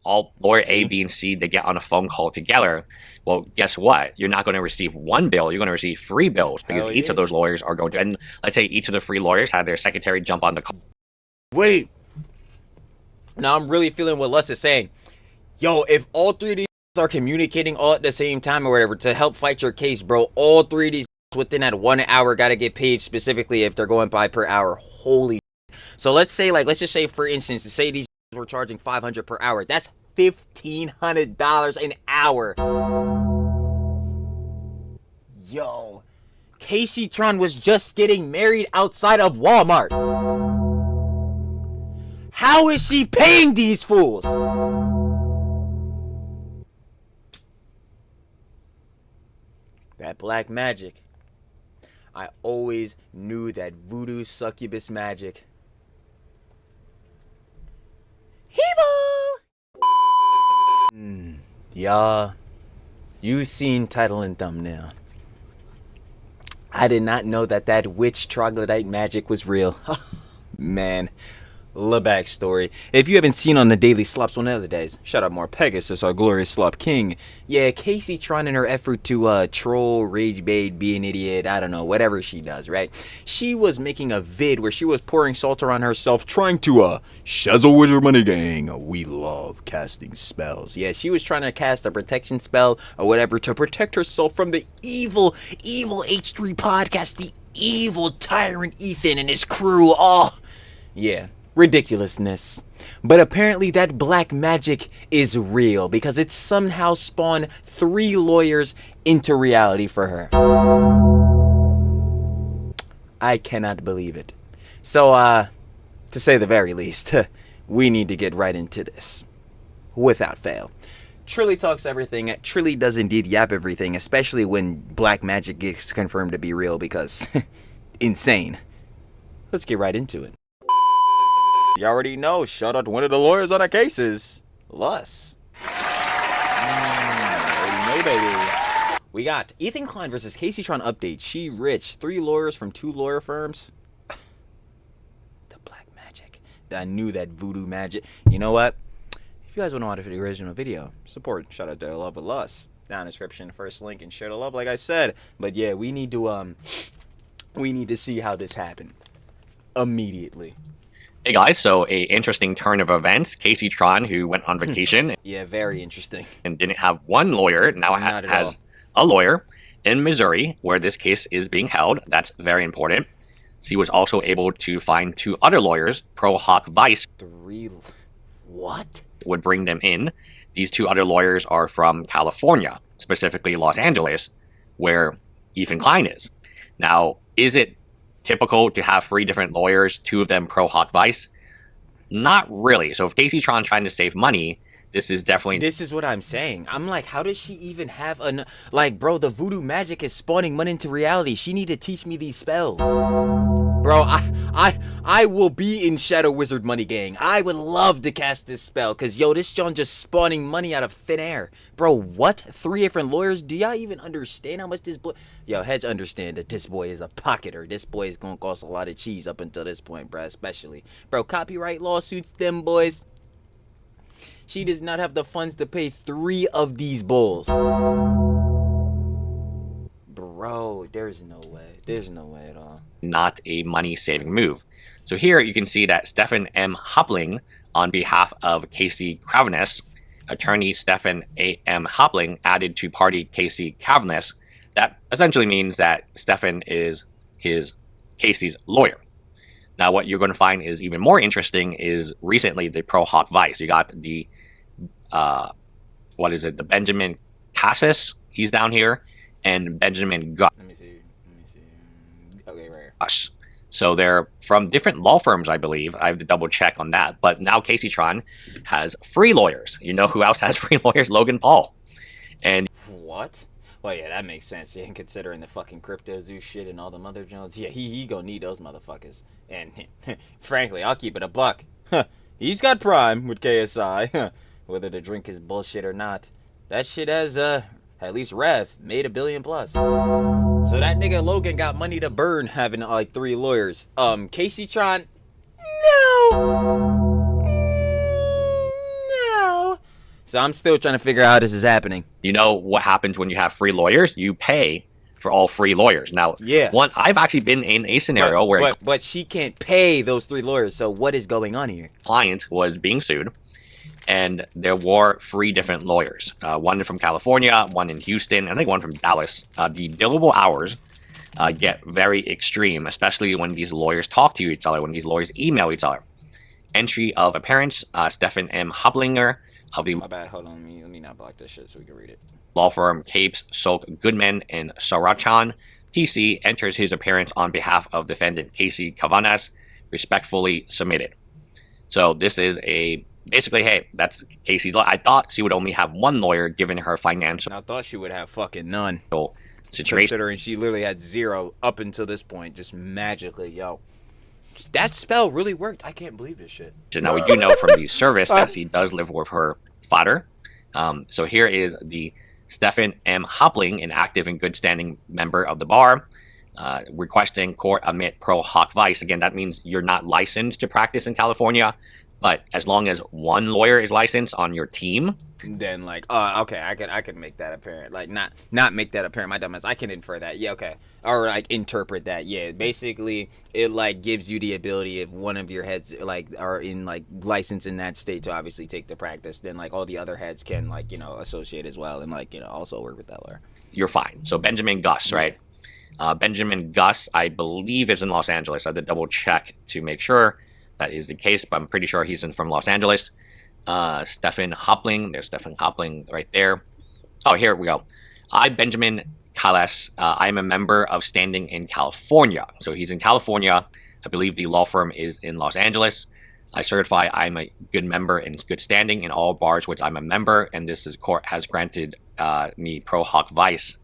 all lawyer A, B, and C, they get on a phone call together. Well, guess what? You're not going to receive one bill. You're going to receive 3 bills because Hell each yeah. of those lawyers are going to, and let's say each of the 3 lawyers had their secretary jump on the call. Wait. Now I'm really feeling what Lus is saying. Yo, if all 3 of these are communicating all at the same time or whatever to help fight your case, bro, all 3 of these within that 1 hour got to get paid specifically if they're going by per hour. Holy. So let's just say, for instance, to say these were charging $500 per hour. That's $1,500 an hour. Yo, Kaceytron was just getting married outside of Walmart. How is she paying these fools? That black magic. I always knew that voodoo succubus magic. Evil! Y'all, you seen title and thumbnail. I did not know that witch troglodyte magic was real. Man. The backstory. If you haven't seen on the Daily Slops one of the days, shout out more Pegasus, our glorious slop king. Yeah, Kaceytron, in her effort to troll, rage bait, be an idiot, I don't know, whatever she does, right? She was making a vid where she was pouring salt on herself, trying to shizzle with her money gang. We love casting spells. Yeah, she was trying to cast a protection spell or whatever to protect herself from the evil H3 podcast, the evil tyrant Ethan and his crew. Oh, yeah. Ridiculousness. But apparently that black magic is real because it somehow spawned 3 lawyers into reality for her. I cannot believe it. So, to say the very least, we need to get right into this. Without fail. Trilly talks everything. Trilly does indeed yap everything, especially when black magic gets confirmed to be real because insane. Let's get right into it. You already know, shout out to one of the lawyers on our cases, Lus. Already know, baby. We got Ethan Klein versus Kaceytron update. She rich. 3 lawyers from 2 lawyer firms. The black magic. I knew that voodoo magic. You know what? If you guys want to watch the original video, support. Shout out to Love with Lus. Down in the description, first link, and share the love, like I said. But yeah, we need to see how this happened immediately. Hey guys, so a interesting turn of events. Kaceytron, who went on vacation Yeah, very interesting. and didn't have one lawyer, now has a lawyer in Missouri where this case is being held. That's very important. She was also able to find 2 other lawyers. Pro Hoc Vice 3. What? would bring them in. These 2 other lawyers are from California, specifically Los Angeles, where Ethan Klein is. Now, is it typical to have 3 different lawyers, 2 of them pro hoc vice? Not really. So if Kaceytron's trying to save money, this is what I'm saying. I'm like, how does she even have bro, the voodoo magic is spawning money into reality. She need to teach me these spells. Bro, I will be in Shadow Wizard Money Gang. I would love to cast this spell, cause yo, this John just spawning money out of thin air. Bro, what? 3 different lawyers? Do y'all even understand how much this boy? Yo, heads understand that this boy is a pocketer. This boy is gonna cost a lot of cheese up until this point, bro. Especially, bro, copyright lawsuits, them boys. She does not have the funds to pay 3 of these bulls. Bro, there's no way. There's no way at all. Not a money-saving move. So here you can see that Stephen M. Hopling, on behalf of Casey Cravness, attorney Stephen A. M. Hopling added to party Casey Cravness. That essentially means that Stephen is Casey's lawyer. Now, what you're going to find is even more interesting is recently the Pro Hoc Vice. You got the, the Benjamin Cassis, he's down here, and Benjamin Gus. Let me see. Okay, right here. So they're from different law firms, I believe. I have to double check on that. But now Kaceytron has 3 lawyers. You know who else has 3 lawyers? Logan Paul. And what? Well, yeah, that makes sense. Yeah, considering the fucking crypto zoo shit and all the mother Jones. Yeah, he gonna need those motherfuckers. And frankly, I'll keep it a buck. He's got Prime with KSI. Whether the drink is bullshit or not, that shit has at least Rev made $1 billion plus. So that nigga Logan got money to burn having like 3 lawyers. Kaceytron, no. So I'm still trying to figure out how this is happening. You know what happens when you have free lawyers? You pay for all free lawyers. Now, Yeah. I've actually been in a scenario where but she can't pay those 3 lawyers. So what is going on here? a client was being sued, and there were 3 different lawyers. One from California, one in Houston, I think one from Dallas. The billable hours get very extreme, especially when these lawyers talk to each other, when these lawyers email each other. Entry of appearance, Stephen M. Hoblinger of the My bad. Hold on. Let me not block this shit so we can read it. law firm Capes, Sok, Goodman, and Sarachan, PC, enters his appearance on behalf of defendant Kaceytron'S, respectfully submitted. So this is basically, hey, that's Casey's law. I thought she would only have one lawyer given her financial I thought she would have fucking none. situation. Considering she literally had 0 up until this point, just magically, yo. That spell really worked. I can't believe this shit. Now, we do know from the service that she does live with her father. So here is the Stephen M. Hopling, an active and good standing member of the bar, requesting court admit pro hoc vice. Again, that means you're not licensed to practice in California, but as long as one lawyer is licensed on your team, then like, okay, I could make that apparent. Like not make that apparent. My dumbass. I can infer that. Yeah, okay. Or like interpret that. Yeah, basically it like gives you the ability, if one of your heads like are in like license in that state to obviously take the practice, then like all the other heads can like, you know, associate as well and like, you know, also work with that lawyer. you're fine. So Benjamin Gus, right? Benjamin Gus, I believe, is in Los Angeles. I had to double check to make sure that is the case, but I'm pretty sure he's from Los Angeles. Stephen Hopling, there's Stephen Hopling right there. Oh, here we go. I, Benjamin Calles, I am a member of standing in California. So he's in California. I believe the law firm is in Los Angeles. I certify I'm a good member in good standing in all bars which I'm a member, and this court has granted me pro hoc vice.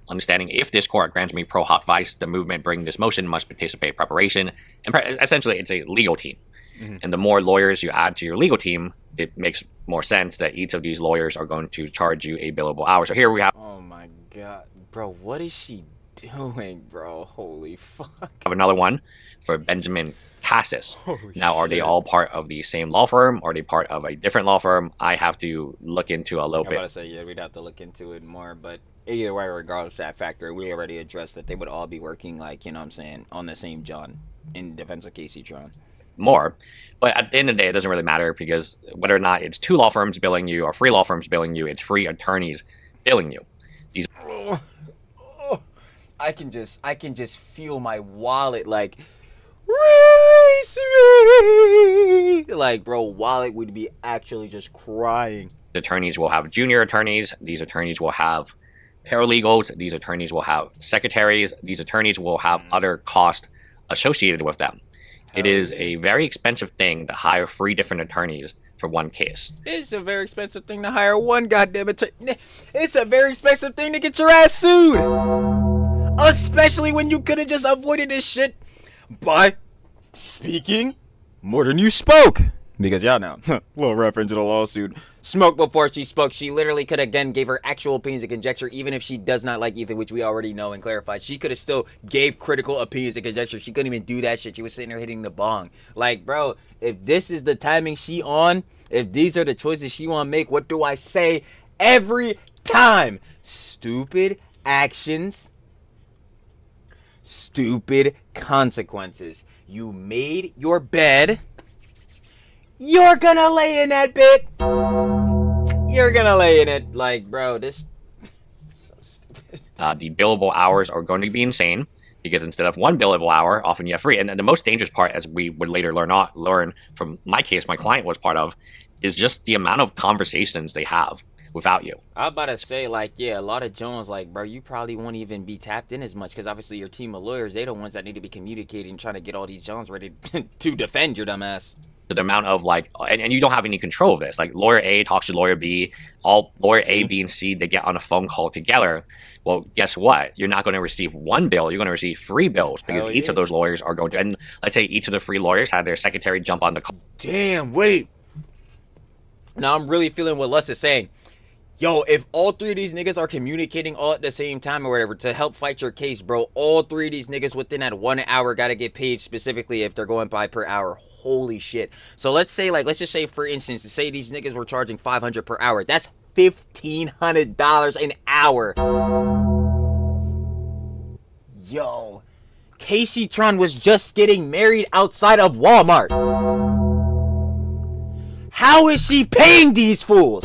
Understanding, if this court grants me pro hoc vice, the movement bringing this motion must participate in preparation. And essentially, it's a legal team. Mm-hmm. And the more lawyers you add to your legal team, it makes more sense that each of these lawyers are going to charge you a billable hour. So here we have... Oh my god. Bro, what is she doing, bro? Holy fuck. Have another one for Benjamin Cassis. Now, are they all part of the same law firm? Or are they part of a different law firm? I have to look into a little bit. I was about to say, yeah, we'd have to look into it more, but either way, regardless of that factor, we already addressed that they would all be working, like, you know what I'm saying, on the same John in defense of Kaceytron. More, but at the end of the day, it doesn't really matter, because whether or not it's 2 law firms billing you or 3 law firms billing you, it's 3 attorneys billing you. These I can just feel my wallet like race me. Like, bro, wallet would be actually just crying. attorneys will have junior attorneys. These attorneys will have paralegals. These attorneys will have secretaries. These attorneys will have other costs associated with them. It is a very expensive thing to hire 3 different attorneys for one case. It's a very expensive thing to hire one goddamn attorney. It's a very expensive thing to get your ass sued. Especially when you could have just avoided this shit by speaking more than you spoke. Because y'all know, little reference to the lawsuit. Smoke before she spoke. She literally could again gave her actual opinions and conjecture, even if she does not like Ethan, which we already know and clarified. She could have still gave critical opinions and conjecture. She couldn't even do that shit. She was sitting there hitting the bong. Like, bro, if this is the timing she on, if these are the choices she want to make, what do I say every time? Stupid actions, stupid consequences. You made your bed. You're gonna lay in that bit. You're gonna lay in it. Like, bro, this is so stupid. The billable hours are going to be insane, because instead of 1 billable hour, often you have 3. And the most dangerous part, as we would later learn from my case, my client was part of, is just the amount of conversations they have without you. I was about to say, like, yeah, a lot of Jones, like, bro, you probably won't even be tapped in as much, because obviously your team of lawyers, they the ones that need to be communicating, trying to get all these Jones ready to defend your dumb ass. The amount of, like, and you don't have any control of this. Like, lawyer A talks to lawyer B, all lawyer A, B, and C, they get on a phone call together. Well, guess what? You're not going to receive 1 bill. You're going to receive 3 bills, because each of those lawyers are going to, and let's say each of the 3 lawyers had their secretary jump on the call. Damn, wait. Now I'm really feeling what Lus is saying. Yo, if all three of these niggas are communicating all at the same time or whatever to help fight your case, bro, all three of these niggas within that 1 hour gotta get paid specifically if they're going by per hour. Holy shit. So let's say, like, let's just say, for instance, to say these niggas were charging $500 per hour. That's $1,500 an hour. Yo, Kaceytron was just getting married outside of Walmart. How is she paying these fools?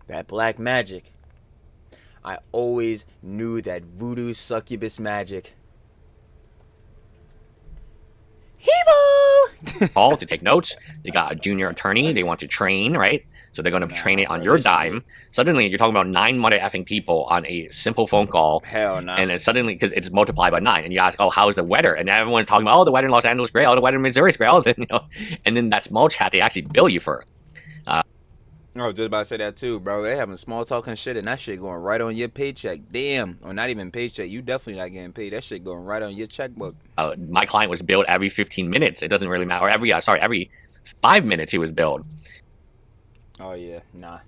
That black magic. I always knew that voodoo succubus magic. Hevo! All to take notes. They got a junior attorney they want to train, right? So they're going to train it on your dime. Suddenly, you're talking about 9 mother effing people on a simple phone call. Hell no. And then suddenly, because it's multiplied by 9, and you ask, oh, how is the weather? And everyone's talking about, oh, the weather in Los Angeles is great. Oh, the weather in Missouri is great. Oh, you know, and then that small chat, they actually bill you for it. I was just about to say that too, bro. They having small talk and shit, and that shit going right on your paycheck. Damn. Or not even paycheck. You definitely not getting paid. That shit going right on your checkbook. My client was billed every 15 minutes. It doesn't really matter. Or every 5 minutes he was billed. Oh yeah, nah.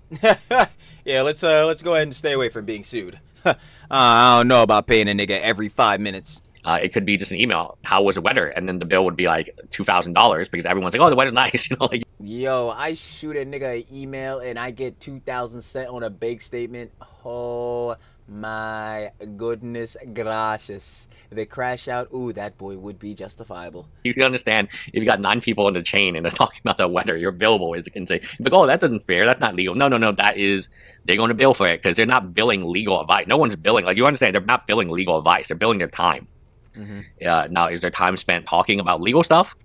Yeah, let's go ahead and stay away from being sued. I don't know about paying a nigga every 5 minutes. It could be just an email. How was the weather? And then the bill would be like $2,000 because everyone's like, oh, the weather's nice. You know, like. Yo, I shoot a nigga an email and I get 2,000 sent on a bank statement. Oh my goodness gracious. If they crash out, ooh, that boy would be justifiable. You can understand if you got 9 people in the chain and they're talking about the weather, your billable is insane. But oh, that doesn't fair. That's not legal. No. That is, they're going to bill for it because they're not billing legal advice. No one's billing. Like, you understand, they're not billing legal advice. They're billing their time. Mm-hmm. Now, is their time spent talking about legal stuff?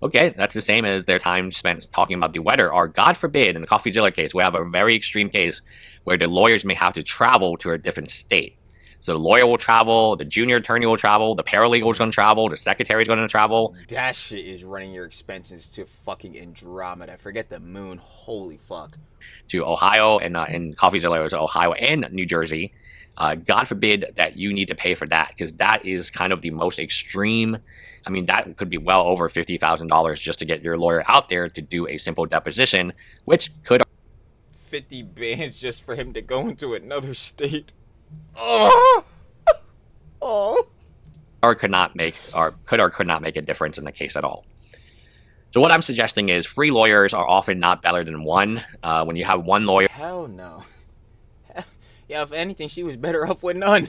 Okay, that's the same as their time spent talking about the weather, or God forbid, in the CoffeeZilla case, we have a very extreme case where the lawyers may have to travel to a different state. So the lawyer will travel, the junior attorney will travel, the paralegal is going to travel, the secretary is going to travel. That shit is running your expenses to fucking Andromeda. Forget the moon. Holy fuck. To Ohio, and CoffeeZilla is Ohio and New Jersey. God forbid that you need to pay for that, because that is kind of the most extreme. I mean, that could be well over $50,000 just to get your lawyer out there to do a simple deposition, which could 50 bands just for him to go into another state. Oh, or could not make a difference in the case at all. So what I'm suggesting is free lawyers are often not better than one. When you have one lawyer, hell no. Yeah, if anything, she was better off with none.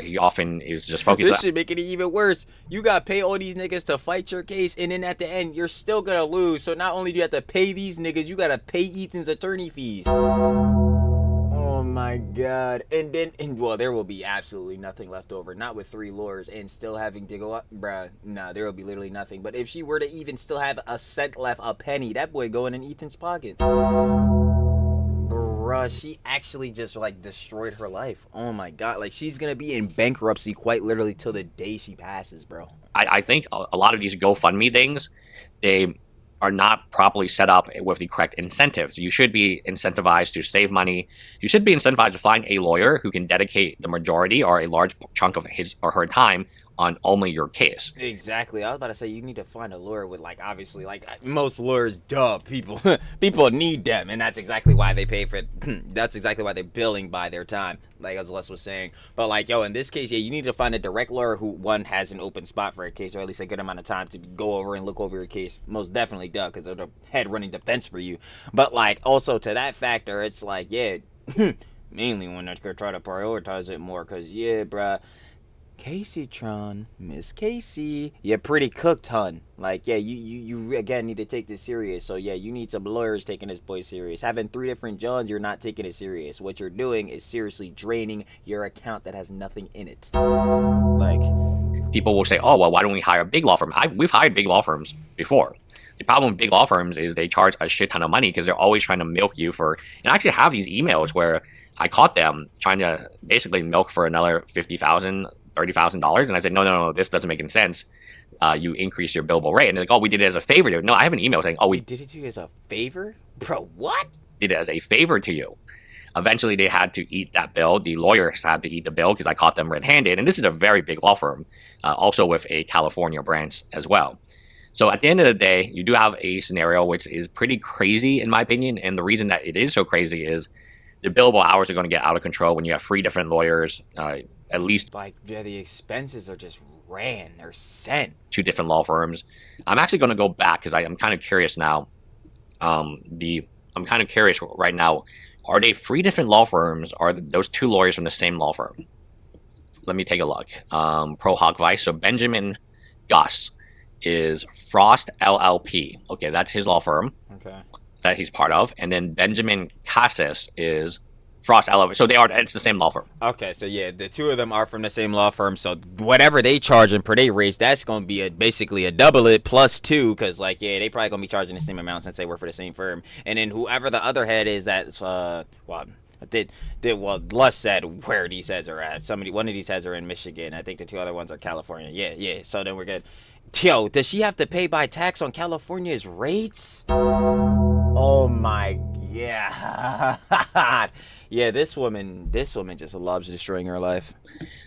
He often is just focused. This should make it even worse. You gotta pay all these niggas to fight your case, and then at the end, you're still gonna lose. So not only do you have to pay these niggas, you gotta pay Ethan's attorney fees. Oh my god. And well, there will be absolutely nothing left over. Not with 3 lawyers and still having to go up. Bruh, nah, there will be literally nothing. But if she were to even still have a cent left, a penny, that boy going in Ethan's pocket. Bruh, she actually just like destroyed her life. Oh my god, like she's gonna be in bankruptcy quite literally till the day she passes, bro. I think a lot of these GoFundMe things, they are not properly set up with the correct incentives. You should be incentivized to save money. You should be incentivized to find a lawyer who can dedicate the majority or a large chunk of his or her time on only your case. Exactly. I was about to say, you need to find a lawyer with, like, obviously, like, most lawyers, people need them, and that's exactly why they pay for it. That's exactly why they're billing by their time, like as Les was saying. But, like, yo, in this case, yeah, you need to find a direct lawyer who, one, has an open spot for a case, or at least a good amount of time to go over and look over your case. Most definitely does, because they're the head running defense for you. But, like, also to that factor, it's like, yeah, mainly when they're going to try to prioritize it more, because, yeah, bruh, Kaceytron, Miss Casey, you're pretty cooked, hun. Like, yeah, you again need to take this serious. So yeah, you need some lawyers taking this boy serious. Having 3 different Johns, you're not taking it serious. What you're doing is seriously draining your account that has nothing in it. Like, people will say, oh, well, why don't we hire a big law firm? We've hired big law firms before. The problem with big law firms is they charge a shit ton of money because they're always trying to milk you for, and I actually have these emails where I caught them trying to basically milk for another $50,000, $30,000, and I said, no, this doesn't make any sense. You increase your billable rate, and they're like, oh, we did it as a favor to you. No, I have an email saying, oh, we did it to you as a favor, bro. What? Did it as a favor to you. Eventually, they had to eat that bill. The lawyers had to eat the bill because I caught them red-handed, and this is a very big law firm, also with a California branch as well. So at the end of the day, you do have a scenario which is pretty crazy in my opinion, and the reason that it is so crazy is the billable hours are going to get out of control when you have 3 different lawyers, at least Like, yeah, the expenses are just ran. They're sent. 2 different law firms. I'm actually going to go back because I'm kind of curious now. I'm kind of curious right now. Are they 3 different law firms? Are those 2 lawyers from the same law firm? Let me take a look. Pro Hoc Vice. So Benjamin Gus is Frost LLP. Okay, that's his law firm. Okay. That he's part of, and then Benjamin Cassis is Frost LLP. So it's the same law firm. Okay, so yeah, the 2 of them are from the same law firm. So whatever they charging per day rates, that's gonna be basically a double it plus 2, because like yeah, they probably gonna be charging the same amount since they work for the same firm. And then whoever the other head is, that's Lus said where these heads are at. One of these heads are in Michigan. I think the 2 other ones are California. Yeah. So then we're good. Yo, does she have to pay by tax on California's rates? Oh my god. Yeah, this woman just loves destroying her life.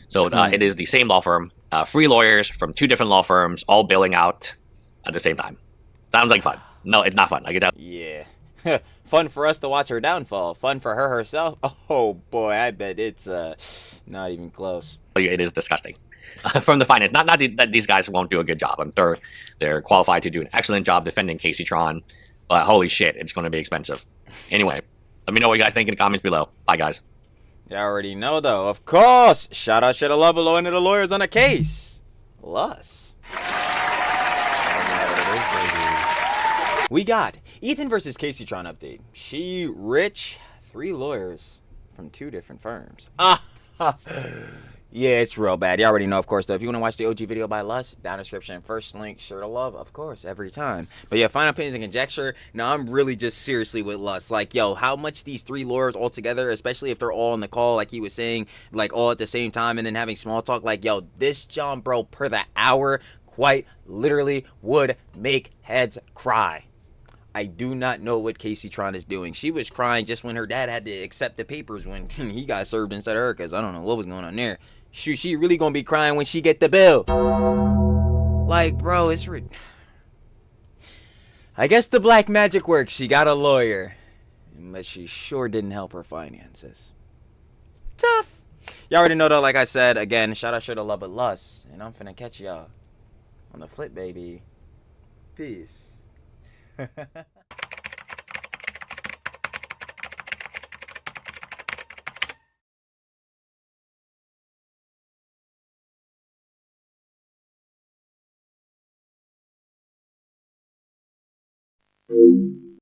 So it is the same law firm, 3 lawyers from 2 different law firms, all billing out at the same time. Sounds like fun. No, it's not fun. I get that. Yeah. Fun for us to watch her downfall. Fun for her herself. Oh boy, I bet it's not even close. It is disgusting. From the finance, not that these guys won't do a good job. I'm sure they're qualified to do an excellent job defending Kaceytron, but holy shit, it's going to be expensive. Anyway, let me know what you guys think in the comments below. Bye, guys. You already know, though. Of course. Shout out, shoulda, love below into the lawyers on the case. Lus. We got Ethan versus Kaceytron update. She rich, 3 lawyers from 2 different firms. Yeah, it's real bad. You already know, of course, though. If you want to watch the OG video by Lus, down description, first link, sure to love, of course, every time. But yeah, final opinions and conjecture. Now, I'm really just seriously with Lus. Like, yo, how much these 3 lawyers all together, especially if they're all on the call, like he was saying, like all at the same time and then having small talk, like, yo, this John, bro, per the hour, quite literally would make heads cry. I do not know what Kaceytron is doing. She was crying just when her dad had to accept the papers when he got served instead of her, because I don't know what was going on there. She really gonna be crying when she get the bill. Like, bro, it's I guess the black magic works. She got a lawyer, but she sure didn't help her finances. Tough. Y'all already know though, like I said, again, shout out, shoulda, love, but Lus, and I'm finna catch y'all on the flip, baby. Peace.